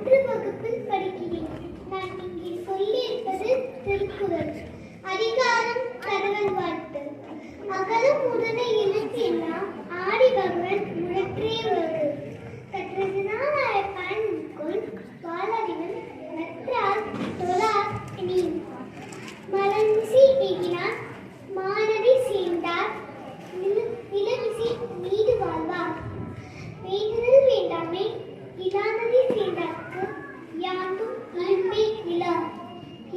3 வகுப்பில் படிக்கிறேன். நான் இங்கே சொல்லியிருப்பது திருக்குறள். அதிகாரம் கடவுள் வாழ்த்து. அகலம் உடனே இலக்கியெல்லாம் ஆடி பகவன் முழற்றே உலகு. கற்றதினால் பயன்கொள் வாழறிவன் நற்றால் தொழார் நீ. மலமிசை எகினார் மானடி சேர்ந்தார் நிலமிசை நீடு வாழ்வார். வேண்டுதல் வேண்டாமே இலானதி சேர்ந்தார்க்கு யாண்டும் இன்பே நிலா.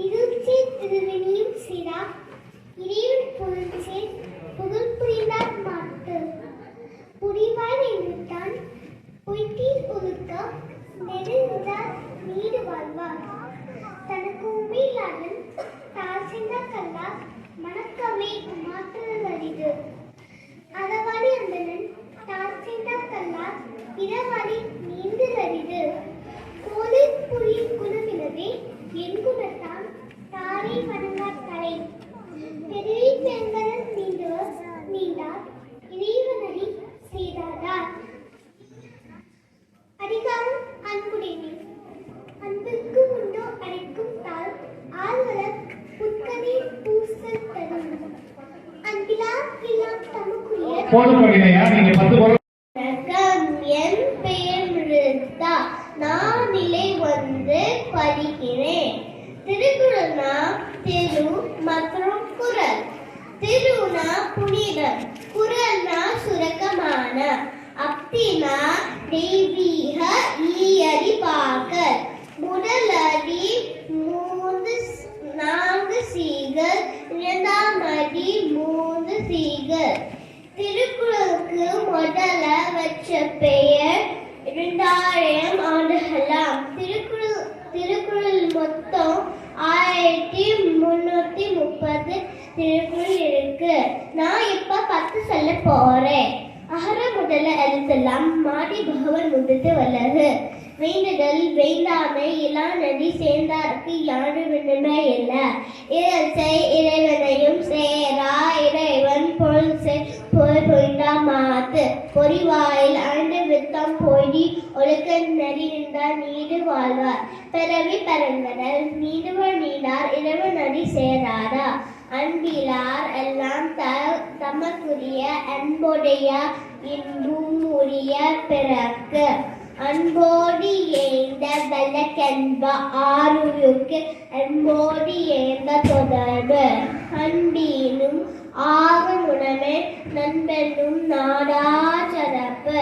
இருச்சே திருவெளியும் சிறா இறைவன் புகழ்ச்சே புகழ் புரிந்தார் மாட்டு. புரிவாய் நினைத்தான் பொய்த்தீர் ஒழுக்க நெடுந்தார் நீடு வாழ்வார். தனக்கு உண்மையில்லாதன் தாழ் சென்ற கல்லா மணக்கமே மாற்றுதல் அரிது. அதவாடி அந்தனன் தாழ் சென்ற கல்லா பிறவாடி நீந்தல் அரிது. கோலில் புரியும் குணமிலவே என் குணத்தான் தாரை வணங்கார் தலை. பெருவி பெண்களன் நீண்டார் இறைவனடி செய்தார். அதிகாரம் அன்புடைமை. அன்பிற்கு உண்டோ அடைக்கும் தாள் ஆழ்வலர் புத்கனே பூசல் தரும். அன்பிலார் எல்லாம் தமக்குரிய என் பெயர் மிருதா. நான் நிலை வந்து படிக்கிறேன். திருக்குறள்னா திரு மற்றும் குறள். திருனா புனிதம், குறள்னா சுரக்கமான, அப்தினா தெய்வீக ஈயடி பாக்கல். முதலடி 4 சீகள், இரண்டாம் அடி 3 சீகள். திருக்குறளுக்கு முதல்ல வச்ச பெயர் 2000 ஆண்டுகளாம். திருக்குறள் மொத்தம் 1330 திருக்குறள் இருக்கு. நான் இப்ப 10 சொல்ல போறேன். அகர முதல எழுத்தெல்லாம் மாடி பகவன் முதித்து வல்லகு. வேண்டுதல் வேண்டாமை இலானடி சேர்ந்தார்க்கு யாரு விண்ணுமே இல்ல. இறச்சை இறைவனையும் சேரா இறைவன் பொருள் பொய்ந்தா மாத்து. பொறிவாயில் ஆண்டு வித்தம் பொய்தி ஒழுக்க நெறி நின்றார் நீடு வாழ்வார். பிறவி பரங்கடல் நீடுவர் நீடார் இறைவன் அடி சேராரா. அன்பிலார் எல்லாம் தமக்குரிய அன்புடைய இன்பும் உரிய பிறக்கு. அன்போடு ஏந்த வல்லக்கென்ப ஆருயுக்கு அன்போடு ஏந்த தொடர்பு. அன்பீனும் ஆகமுடமே நண்பெனும் நாடாச்சரப்பு.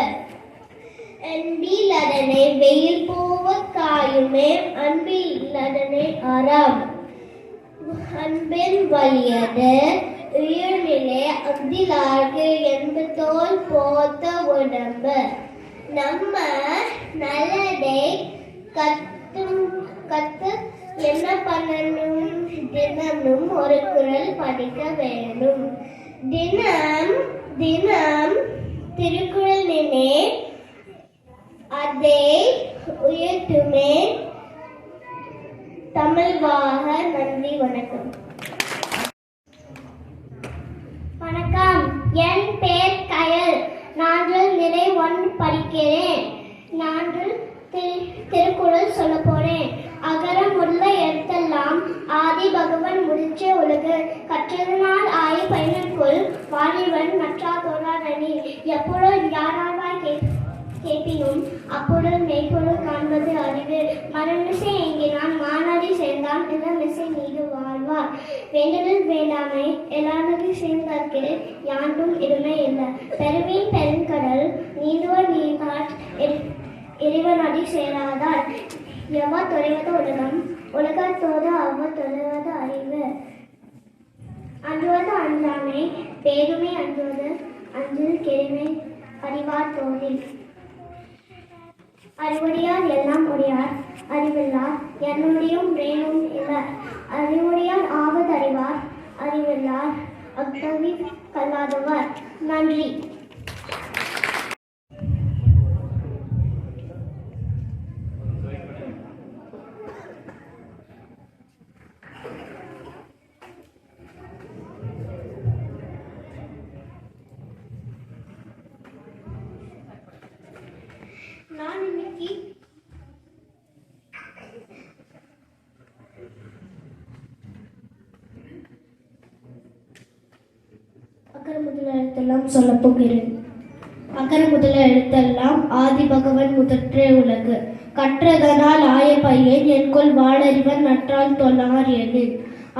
அன்பிலதனை வெயில் போவ காயுமே அன்பிலதனை அறம். அன்பின் வலியது உயிர்நிலை அப்திலார்க்கு என்பதோல் போத்த உடம்பு. நம்ம நல்லதை கத்து என்ன பண்ணணும்? தினமும் ஒரு குறள் படிக்க வேண்டும். தினம் திருக்குறள் நினை அதை உயர்த்துமே. தமிழ் வாக. நன்றி, வணக்கம். வணக்கம், என் பேர் கயல். நாங்கள் நிலை 1 படிக்கிறேன். நாங்கள் திருக்குறள் சொல்ல போறேன். அகரம் முதல எழுத்தெல்லாம் ஆதி பகவன் முடிச்சே உலகு. கற்றதனால் ஆய் பயனுக்குள் வாழிவன் நற்றால் தொழார் நீ. எப்பொழுது யாராவாய் கேட்பினும் அப்பொழுது மெய்ப்பொருள் காண்பது அறிவு. மரமிசை எங்கினான் மானடி சேர்ந்தான் இளமிசை நீடு வாழ்வார். வேண்டுதல் வேண்டாமை எல்லானடி சேர்ந்தார்க்கு யாண்டும் இருமை இல்லை. பெருவின் பெருங்கடல் நீந்துவர் நீர்காட் இறைவனடி சேராதார். எவ்வா தொலைவது உலகம் உலகத்தோடு அவ்வ தொலைவது அறிவு. அஞ்சுவது அஞ்சாமை பேருமை அஞ்சுவது அஞ்சில் கெருமை அறிவார் தோழில். அறிவுடையார் எல்லாம் உடையார் அறிவில்லார் என்னுடையும் ரேனும் இல்லார். அறிவுடையார் ஆவது அறிவார் அறிவில்லார் அக்கவி கல்லாதவர். நன்றி. நான் இன்னைக்கு அக்கர முதல எழுத்தெல்லாம் சொல்ல போகிறேன். அக்கர முதல எழுத்தெல்லாம் ஆதி பகவன் முதற்றே உலகு. கற்றதனால் ஆய பையன் என்கொள் வாழறிவன் நற்றால் தொழார் எது.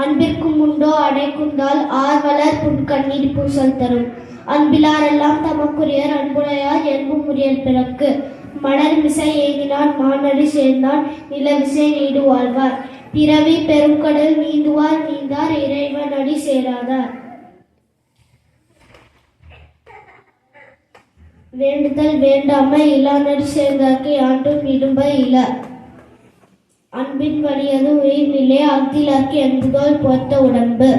அன்பிற்கும் உண்டோ அடைக்குந்தால் ஆர்வலர் புன்கண்ணீர் பூசல் தரும். அன்பிலாரெல்லாம் தமக்குரியர் அன்புடையார் என்பும் உரியர் பிறக்கு. மணல் மிசை ஏகினான் மானடி சேர்ந்தான் நிலவிசை நீடு வாழ்வார். பிறவி பெருங்கடல் நீந்துவார் நீந்தார் இறைவன் அடி சேராதார். வேண்டுதல் வேண்டாமை இளாநடி சேர்ந்தாக்கி ஆண்டும் இடும்ப இல. அன்பின் வழியது உயிர்நிலை அக்திலாக்கி என்பதோல் பொறுத்த உடம்பு.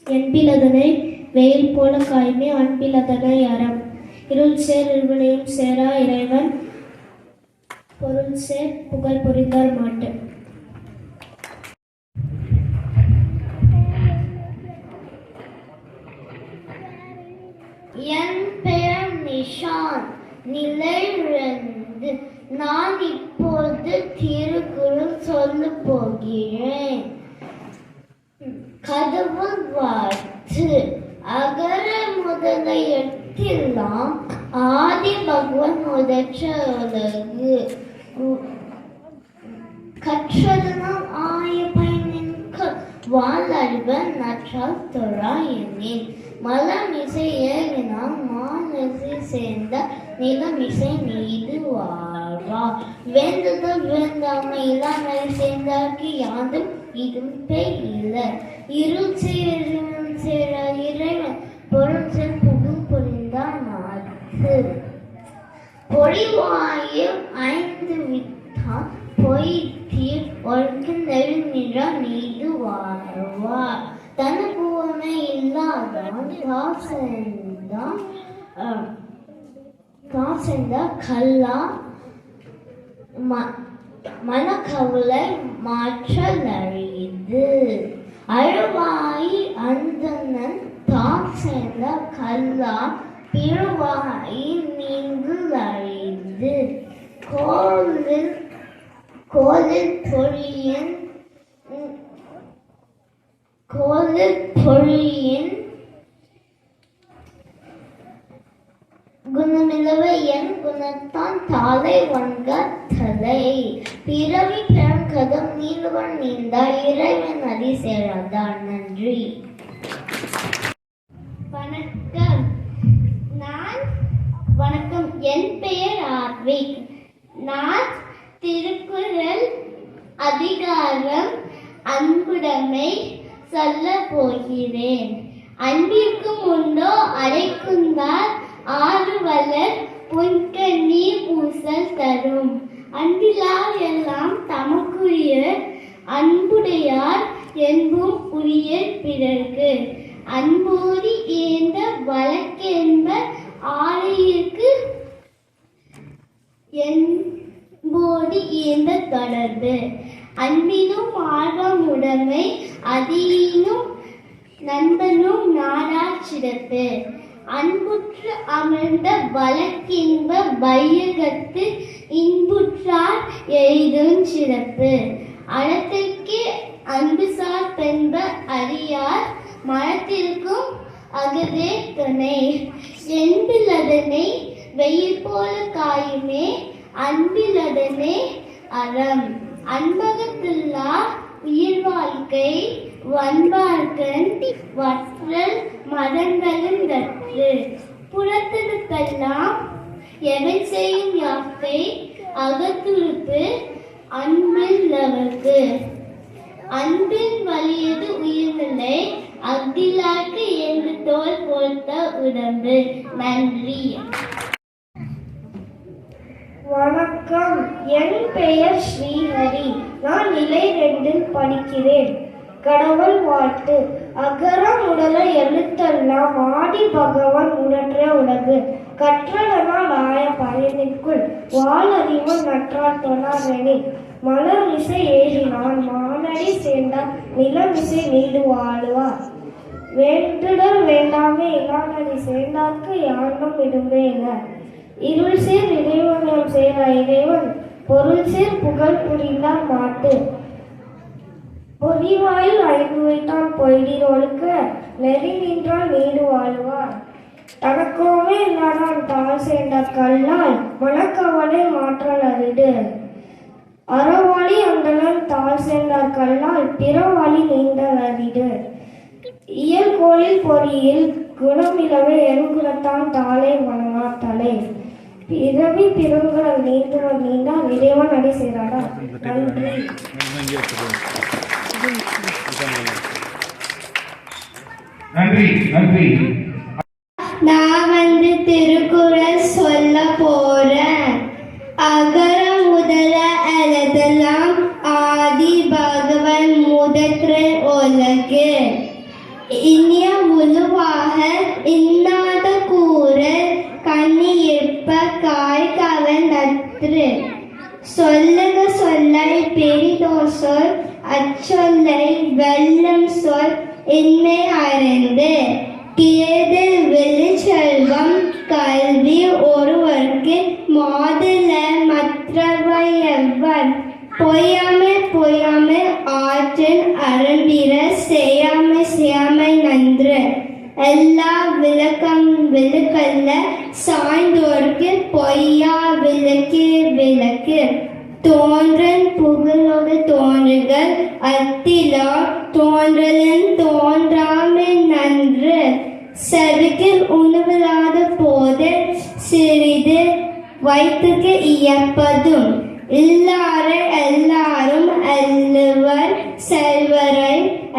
என்பிலதனை வெயில் போல காயுமே அன்பிலதனை அறம். இருள் சேர் இருவனையும் சேரா இறைவன் பொருள் சேர் புகழ் புரிந்தார் மாட்டு. என் பெயர் நிஷான் நிலையிலிருந்து. நான் இப்போது திருக்குறள் சொல்ல போகிறேன். கடவுள் வாழ்த்து. அகர முதல எழுத்தெல்லாம் ஆதி பகவன் முதற்ற உலகு. கற்றதனால் ஆய பயனின்கு வாழறிவன் நற்றால் தொழா எண்ணின். மலமிசை ஏகினால் மானசி சேர்ந்த நிலமிசை நீடு வாழ்வா. வேண்டுதல் வேண்டாமை இல்லாமல் சேர்ந்தாக்கி யாண்டும் இடும்பை இல்லை. இருள் சேர இறைவன் பொருள் சேர் புகழ் புரிந்தார் மாட்டு. பொறிவாயில் ஐந்து விட்டால் பொய்த்தீர் ஒழுக்கு நெருநிற நீடு வாழ்வார். தனக்குவமை இல்லாதான் காசெய்த கல்லா மனக்கவலை மாற்றலறிது. அழுவாயி அந்தணன் தான் சேர்ந்த கல்லா பிறவாயி நீங்கள் அறிந்து. கோலில் பொழியின் குணமிலவை என் குணத்தான் தாளை வன்க தலை. பிறவி பெருங்கதம் நீள்வன் நீந்தார் இறைவன் அடி சேராதார். நன்றி. வணக்கம். என் பெயர் ஆர்விக். நான் திருக்குறள் அதிகாரம் அன்புடைமை சொல்ல போகிறேன். அன்பிற்கும் உண்டோ அடைக்குந்தால் ஆர்வலர் புன்கண்ணீர் பூசல் தரும். அன்பிலார் எல்லாம் தமக்குரிய அன்புடையார் என்பும் உரியர் பிறர்க்கு. அன்போடி ஏந்த வழக்கென்ப ஆலையிற்கு என்போடி ஏந்த தொடர்பு. அன்பினும் ஆர்வமுடைமை அதினும் நண்பனும் நாடார் சிறப்பு. அன்புற்று அமர்ந்த வழக்கின்ப வையகத்து இன்புற்றார் எய்தும் சிறப்பு. அறத்திற்கு அன்புசார் பெண்ப அறியார் மரத்திற்கும் அகதே துணை. என்பிலதனை வெயில் போல காயுமே அன்பிலதனை அறம். அன்பகத்துள்ளார் உயிர் வாழ்க்கை வன்பார்கண் வற்றல் மதங்களும் தற்று. புறத்திற்கெல்லாம் எவை செய்யும் யாக்கை அகத்துறுப்பு அன்பில்லவர்க்கு. அன்பின் வலியது உயிர்நிலை அக்திலாக்கு என்று தோல் போர்த்த உடம்பு. நன்றி. வணக்கம். என் பெயர் ஸ்ரீஹரி. நான் நிலை 2 படிக்கிறேன். கடவுள் வாழ்த்து. அகர முதல எழுத்தெல்லாம் ஆதி பகவன் முதற்ற உலகு. கற்றதனால் ஆய பயனிற்குள் வாழறிவன் நற்றால் தொழார் எனின். மலமிசை ஏறினான் மானடி சேர்ந்தார் நிலமிசை நீடு வாழ்வார். வேண்டுதல் வேண்டாமே இல்லானடி சேர்ந்தார்க்கு யாண்டும் இடும்பேன. இருள் சேர் இறைவனம் சேர இறைவன் பொருள் சேர் புகழ் புரிந்தார் மாட்டு. பொறிவாயில் ஐந்து வைத்தான் பொய்தீர் ஒழுக்க நெறி நின்றால் நீடு வாழ்வார். தனக்கோமே இல்லாதான் தாழ் சேர்ந்த கல்லால் மனக்கவலை மாற்றல் அரிது. அறவாளி அந்தளன் தாழ் சேர்ந்தார் கல்லால் பிறவாளி நீந்தல் அரிது. இயல் கோளில் பொறியில் குணமிலவே என் குலத்தான் தாளை வணங்கா தலை. பிறவி பிறங்குடல் நீந்துவன் நீந்தால் இறைவன் அடி சேராடா. நன்றி. நன்றி நன்றி. நான் திருக்குறள் சொல்ல போறேன். அகர முதல எழுதலாம் ஆதி பகவன் முதற்றே உலகு. இனிய உருவாக இன்னாத கூறல் கண்ணி இருப்ப காய் கவர்ந்தற்று. சொல்லுக சொல்லை பெரிதோர் சொல் அச்சொல்லை வெல்லும் சொல் என்னை அறிந்து. கேதில் வெளிச்செல்வம் கல்வி ஒருவர்க்கு மாதுள மற்றவை எவர். பொய்யாமை பொய்யாமை ஆற்றின் அரும்பிற செய்யாமை செய்யாமை நன்று. எல்லா விளக்கம் விளக்கல்ல சாய்ந்தோர்க்கு பொய்யா விளக்கு விளக்கு. தோன்றன் புகழோடு தோன்றுகள் அத்திலா தோன்றலன் தோன்றாமை நன்று. செவிக்கில் உணவில்லாத போது சிறிது வயிற்றுக்கு இயப்பதும். இல்லாரை எல்லாரும் அல்லவர் செல்வரை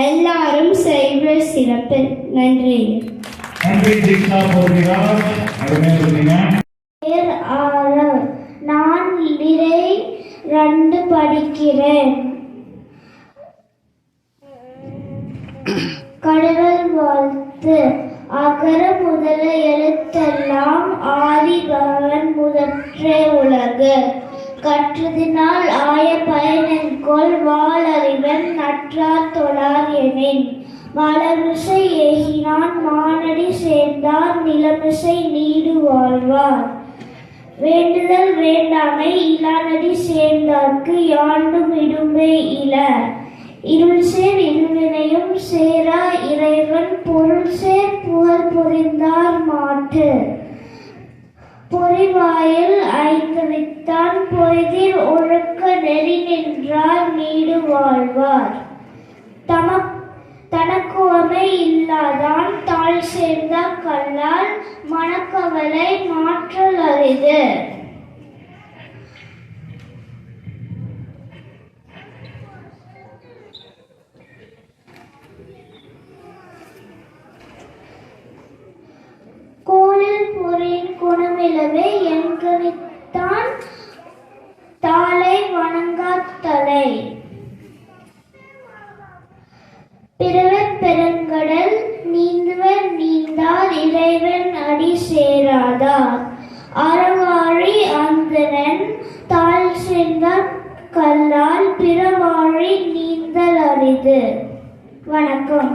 எல்லாரும் செய்வர் சிறப்பு. நன்றி. நன்றி தீக்ஷா போகிறார். அருமையா சொன்னீங்க. நான் இறை 2 படிக்கிறேன். கடவுள் வாழ்த்து. அகர முதல எழுத்தெல்லாம் ஆதி பகவன் முதற்றே உலகு. கற்றதினால் ஆய பயனென்கொல் வாளறிவன் நற்றார் தொழார் எனின். மலமிசை ஏகினான் மானடி சேர்ந்தார் நிலமிசை நீடு வாழ்வார். வேண்டுதல் வேண்டாமை இலானடி சேர்ந்தார்க்கு யாண்டும் இடும்பே இல. இருள் சேர் இருவினையும் சேரா இறைவன் பொருள் சேர் புகழ் புரிந்தார் மாட்டு. பொறிவாயில் ஐந்து வித்தான் பொய்தீர் ஒழுக்க நெறி நின்றார் நீடு வாழ்வார். தனக்குவமை இல்லாதான் தாழ் சேர்ந்த கல்லால் மனக்கவலை மாற்றல் அரிது. கோளில் பொறியின் குணமிலவே என்கணித்தான் தாளை வணங்காத் தலை. பிறவப் பெருங்கடல் நீந்துவர் நீந்தார் இறைவன் அடி சேராதார். அறவாழி அந்தணன் தாழ் சேர்ந்தார் கல்லால் பிறவாழி நீந்தல் அரிது. வணக்கம்.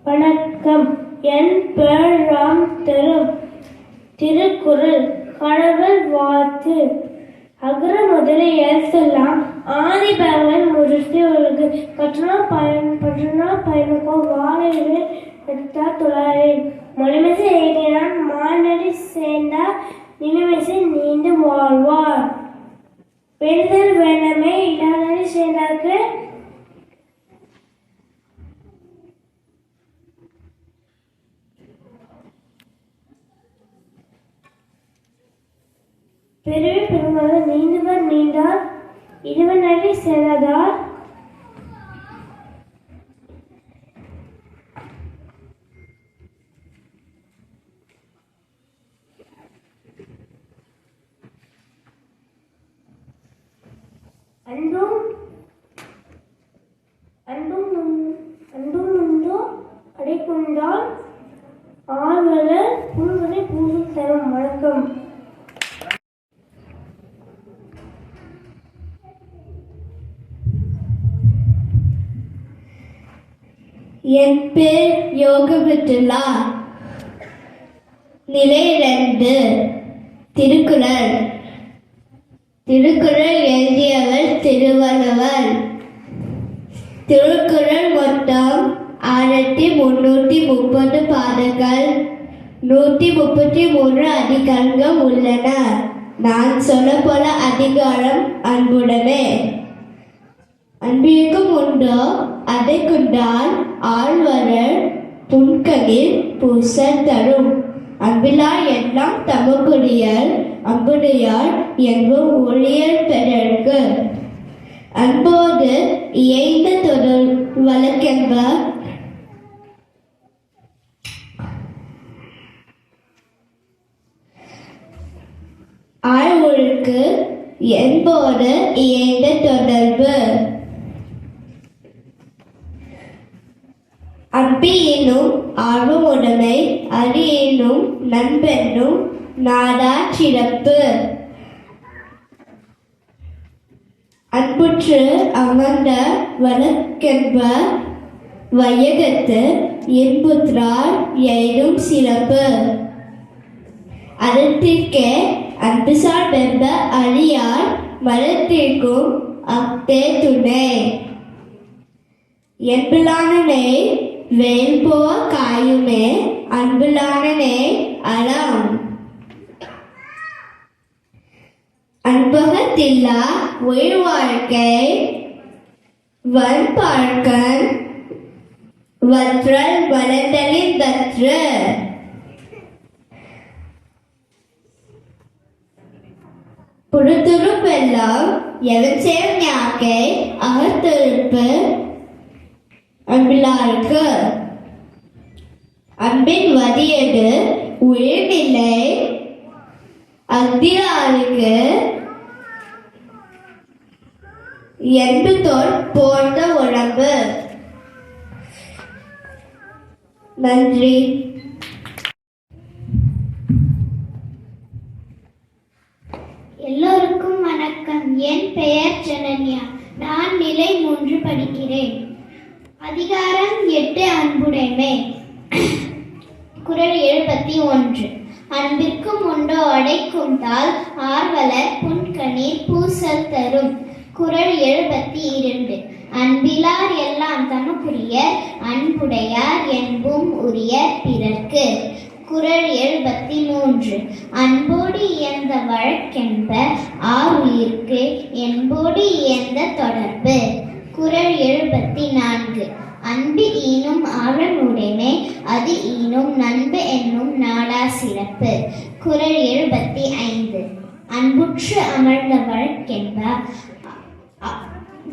வணக்கம். என் பெயர் ராம். திருக்குறள் கடவுள் வாழ்த்து. அகர முதல எழுத்தெல்லாம் ஆதி பகவன் முதற்றே உலகு. கற்றனா பயனுக்கோ வாழையிலே எடுத்தார் தொழாரேன். மொழிமிசை ஏறினான் மானடி சேர்ந்தார் நிலமிசை நீண்டு வாழ்வார். வேண்டுதல் வேண்டாமே இல்லானடி சேர்ந்தார்க்கு பிறவி பெருமாள் நீந்துவர் நீண்டார் இறைவன் அடி சேராதார். அன்பும் உண்டோ அடைக்கொண்டால் ஆழ்வலர் புல்வனை பூசல் தரும். வணக்கம். என் பேர் யோகமித்துல்லா. நிலை 2. திருக்குறள். திருக்குறள் எழுதியவர் திருவள்ளுவர். திருக்குறள் மொத்தம் 1330 பாடல்கள், 133 அதிகாரங்கள் உள்ளன. நான் சொல்ல போல அதிகாரம் அன்புடமே. அன்பிற்கும் உண்டோ அதை கொண்டால் ஆழ்வரர் புன்கனில் பூசல் தரும். அன்பிலார் எல்லாம் தமக்குரியர், அன்புடையார் என்போம் ஊழியர் பிறர்க்கு. அன்போடு இயைந்த தொடர் வழக்கென்ப ஆழ்வொழுக்கு என்போடு இயைந்த தொடர்பு. அன்பினும் ஆர்வமுடைமை, அரியனும் நண்பென்னும் நாடா சிறப்பு. அன்புற்று அமர்ந்த வழக்கென்ப வையகத்து இன்புற்றார் எய்தும் சிறப்பு. அறத்திற்கே அன்புசார் வெம்ப அழியார் மரத்திற்கும் அக்தே துணை. என்புலானனை வேல்போவ காயுமே, அன்புலானனை அறம். அன்பகத்தில்லா உயிர் வாழ்க்கை வன்பார்க்கன் வற்றல் வளர்தலின் தற்று. புறத்துறுப்பெல்லாம் எவன் சேர் ஞாக்கை அகத்துறுப்பு அன்பிலாருக்கு. அன்பின் வதியது உயிர்நிலை அக்திலாருக்கு. என்பதோர் போர்ந்த உடம்பு. நன்றி. எல்லோருக்கும் வணக்கம். என் பெயர் ஜனன்யா. நான் நிலை 3 படிக்கிறேன். அதிகாரம் 8 அன்புடைமை. குறள் 71. அன்பிற்கும் உண்டோ அடைக்கும் தாள், ஆர்வலர் புன்கணீர் பூசல் தரும். குறள் 72. அன்பிலார் எல்லாம் தமக்குரியர், அன்புடையார் என்பும் உரிய பிறர்க்கு. குறள் 73. அன்போடு இயந்த வழக்கென்ப ஆருயிர்க்கு, என்போடு இயந்த தொடர்பு. குறள் 74. அன்பு ஈனும் ஆழமுடைமை, அது ஈனும் நண்பு என்னும் நாடா சிறப்பு. குறள் 75. அன்புற்று அமர்ந்த வழக்கென்ப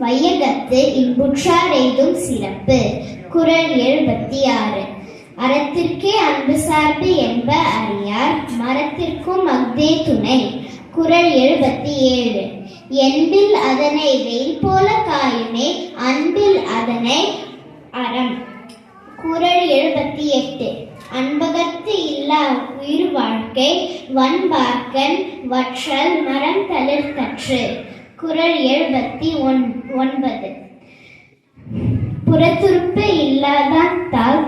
வையகத்து இன்புற்றார் எய்தும் சிறப்பு. குறள் 76. அறத்திற்கே அன்பு சார்பு என்ப அறியார், மரத்திற்கும் அஃதே துணை. குறள் 77. என்பில் அதனை வெயில் போல காயுமே, அன்பில் அதனை அறம். குறள் 78. அன்பகத்து இல்லா உயிர் வாழ்க்கை வன்பார்க்கன் வற்றல் மரம் தளிர் தற்று. குறள் 79. புறத்துறுப்பு இல்லாதான் தால்,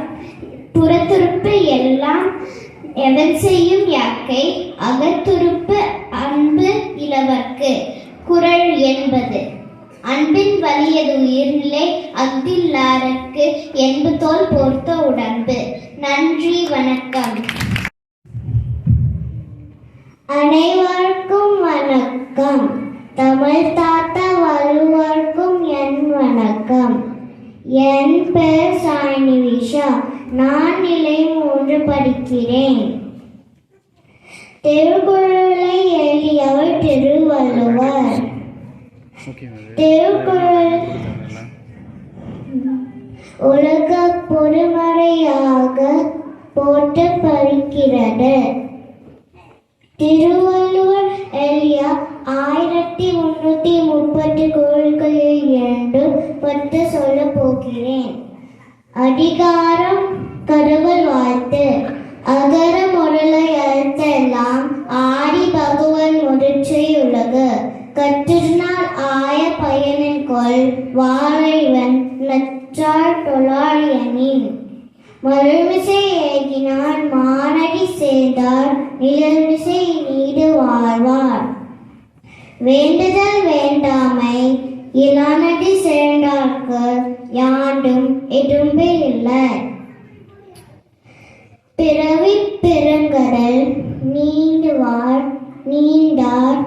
புறத்துறுப்பு எல்லாம் எவன் செய்யும் யாக்கை, அகத்துறுப்பு அன்பு இலவர்க்கு. குறள் 80. அன்பின் வலியது உயிர்நிலை அஃதில்லார்க்கு, என்பு தோல் போர்த்த உடம்பு. நன்றி, வணக்கம். அனைவருக்கும் வணக்கம். தமிழ் தாத்தா வள்ளுவருக்கும் என் வணக்கம். என் பெயர் சாய்நிவிஷா. நான் நிலை 3 படிக்கிறேன். திருக்குறளை எழுதியவர் திருவள்ளுவர். திருக்குறள் உலக பொறுமறையாக போற்றப்படுகிறது. திருவள்ளுவர் எழுதிய 1330 குறள்களில் 2 சொல்ல போகிறேன். அதிகாரம் கடவுள் வாழ்த்து. அகர முதல எழுத்தெல்லாம் ஆதி பகவன் முதற்றே உலகு. கற்றினால் ஆய பயனின் கொள் வாழைவன் நற்ற நற்றால் தொழார் எனின். மலர்மிசை ஏகினார் மானடி சேர்ந்தார் நிழல்மிசை நீடு வாழ்வார். வேண்டுதல் வேண்டாமை இளநடி சேர்ந்தார்க்கு யாண்டும் இடும்பு இல்லை. பிறவி பெருங்கடல் நீண்டார்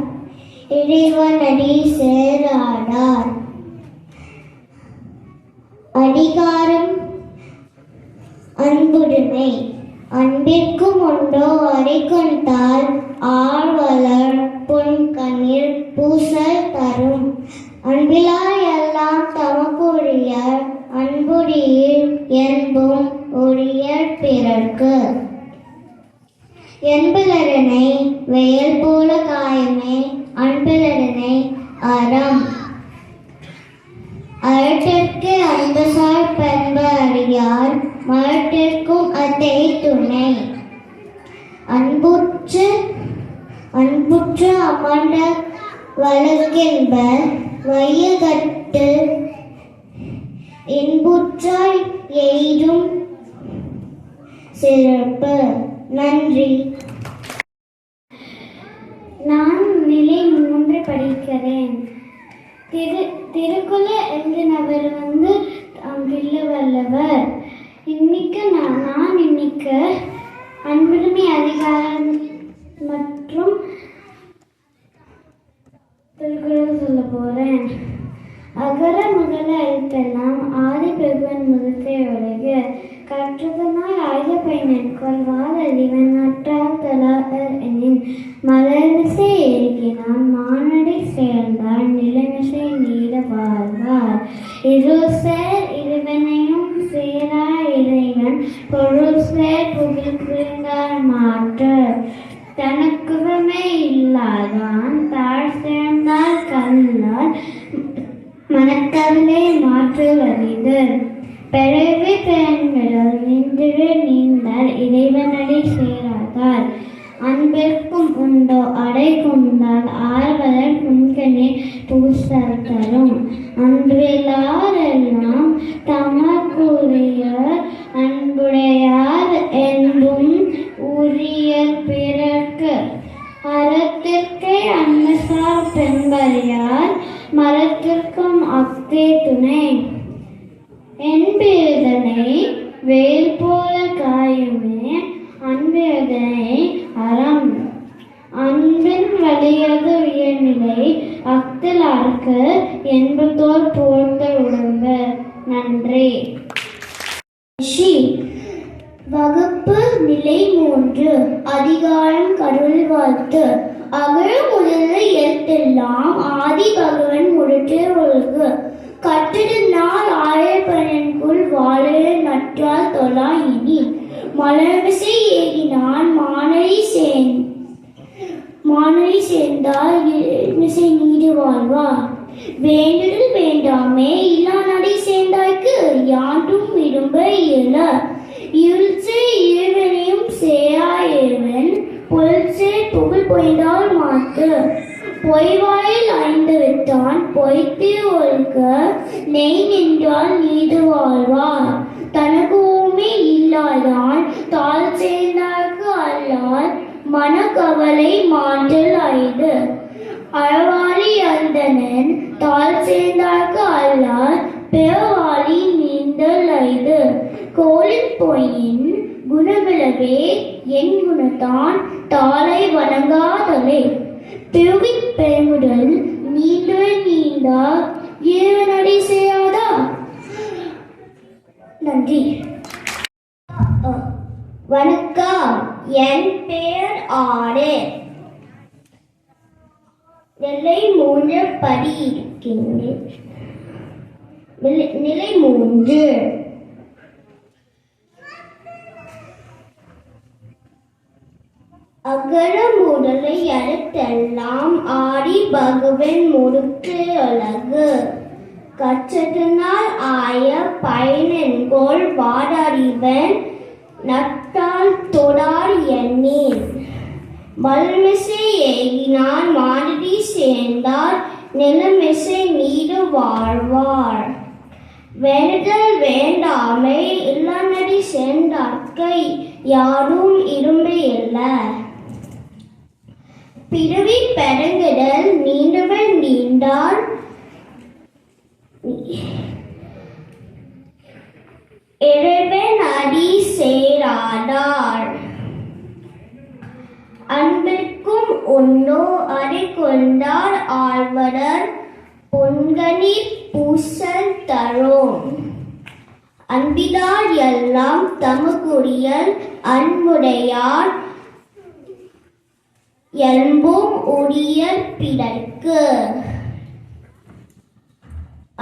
இறைவனடி சேராடார். அதிகாரம் அன்புடைமை அன்பிற்கும் உண்டோ அறைகொண்டால் ஆழ்வலர் பொன்கண்ணீர் பூசல் தரும். அன்பிலார் எல்லாம் தமக்குரிய அன்புடையீர் என்பும் உரியர் பிறர்க்கு. என்பலரனை வெயல் போல காயமே அன்பலரனை அறம். அறத்திற்கு அன்பசார் பண்ப அறியார் மரத்திற்கும் அத்தை துணை. அன்புற்று அமர்ந்த வழக்கென்ப வையகத்து இன்புற்றாய் எய்தும் சிறப்பு. நன்றி. நான் நிலை 3 படிக்கிறேன். திருக்குறள் எழுதினவர் திருவள்ளுவர். இன்னைக்கு அன்புடைமை அதிகாரம் மற்றும் திருக்குறள் சொல்ல போறேன். அகர முதல எழுத்தெல்லாம் ஆதி பெருவன் முதற்றே உலகு. கற்றதனால் ஆய பயனென்கொள் வாழறிவன் நற்றால் தொழார் எனின். மலர்மிசை ஏகினான் மானடி சேர்ந்தார் நிலமிசை நீட வாழ்வார். இருள் சேர் இறைவனையும் சேரா இறைவன் பொருள் சேர் புகழ் புரிந்தார் மாற்று. தனக்குவமை இல்லாதான் தாழ் சேர்ந்தால் கல்லால் மனக்கவலை மாற்று வரிது. பிறவி பெருங்கடல் நீந்தார் இறைவனடி சேராதார். அன்பிற்கும் உண்டோ அடை கொண்டால் ஆழ்வலர் புன்கண்ணீர் பூசல் தரும். அன்பிலாரெல்லாம் தமக்குரிய அன்புடையார் என்பும் உரியர் பிறர்க்கு. அறத்திற்கே அன்னசார் பெண்பறியார் மரத்திற்கும் அக்தே துணை. என்பதனை வேல் போல காயுமே அன்பதனை அறம். அன்பின் வலியது உயர்நிலை அக்தில் அறக்கு என்பதோர் போர்ந்த உடம்பு. நன்றி. வகுப்பு நிலை 3 அதிகாரம் கடவுள் வாழ்த்து. அகர முதல எழுத்தெல்லாம் ஆதி பகவன் முதற்றே உலகு. கற்றதனால் ஆய பயனென்கொள் வாழறிய நற்றால் தொழார் எனின். மலர்மிசை ஏகினான் மானடி சேர்ந்தார் மிசை நீடு வாழ்வார். வேண்டுதல் வேண்டாமே இளநடை சேர்ந்தார்க்கு யாண்டும் விரும்ப இயல. இருள்சே இறைவனையும் சேரா இறைவன் பொருள்சே புகழ் பொய்ந்தால் மாத்து. பொய்வாயில் ஐந்து விட்டான் பொய்த்து ஒழுக்க நெய் நின்றால் நீடு வாழ்வார். தனக்குமே இல்லாதான் தாழ் சேர்ந்தார்க்கு அல்லார் மனக்கவலை மாற்றல் ஐந்து. அறவாளி அந்தனன் தாழ் சேர்ந்தார்க்கு அல்லார் பிறவாளி நீந்தல் ஐந்து. கோலின் பொய்யின் குணவிளவே என் குணத்தான் தாளை வணங்காதலை. பிறவி பெருங்குடல் நீண்டா இறைவனடி செய்யாதா. நன்றி. வணக்கம். என் பெயர் ஆடு. நிலை 3 படி இருக்கின்றேன். நிலை 3 அகர முதலை எழுத்தெல்லாம் ஆதி பகவன் முதற்றே உலகு. கற்றதனால் ஆய பயனென்கொள் வாழறிவன் நற்றால் தொழார் எனின். மலர்மிசை ஏகினான் மானடி சேர்ந்தார் நிலமிசை நீடு வாழ்வார். வேண்டுதல் வேண்டாமை இல்லநடி சேர்ந்தார்க்கை யாரும் இருமையல்ல. பிறவி பெருங்கிடல் நீண்டவள் நீண்டார் இறைவன் அடி சேராதார். அன்பிற்கும் ஒன்னோ அறி கொண்டார் ஆழ்வரர் பொன்கனீர் பூசல் தரும். அன்பிதார் எல்லாம் தமக்குரியல் அன்புடையார் எலும்பும் உரியல் பிறர்க்கு.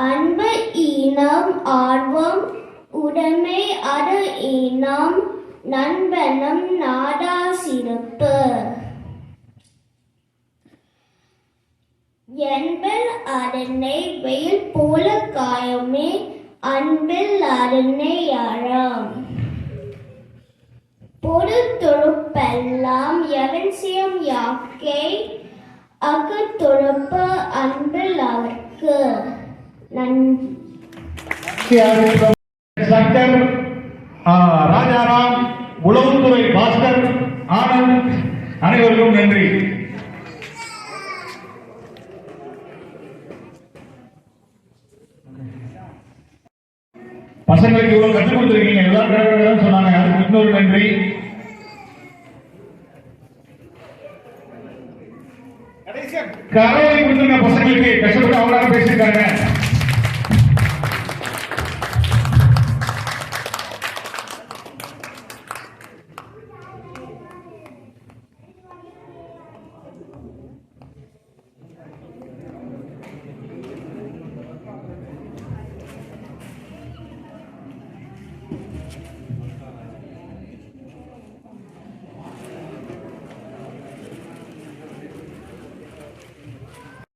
அன்பு ஈனம் ஆர்வம் உடைமை அரு ஈனம் நண்பனம் நாடா சிறப்பு. என்பில் அரணை வெயில் போல காயமே அன்பில் அரணை அறம். பொது தொழுப்பெல்லாம் எவன் செய்யும் யாக்கை அக்கு தொழுப்பு அன்பில் அவர்க்கு. நன்றி. சங்கர், ராஜாராம், உளவுத்துறை பாஸ்கர், ஆனந்த், அனைவருக்கும் நன்றி. பசங்களுக்கு இவ்வளவு கற்றுக் கொடுத்துருக்கீங்க, எல்லாரும் சொன்னாங்க, அதுக்கு இன்னொரு நன்றி. கரையை கொடுத்துருங்க பசங்களுக்கு, கஷ்டப்பட்டு அவங்களால பேசியிருக்காங்க.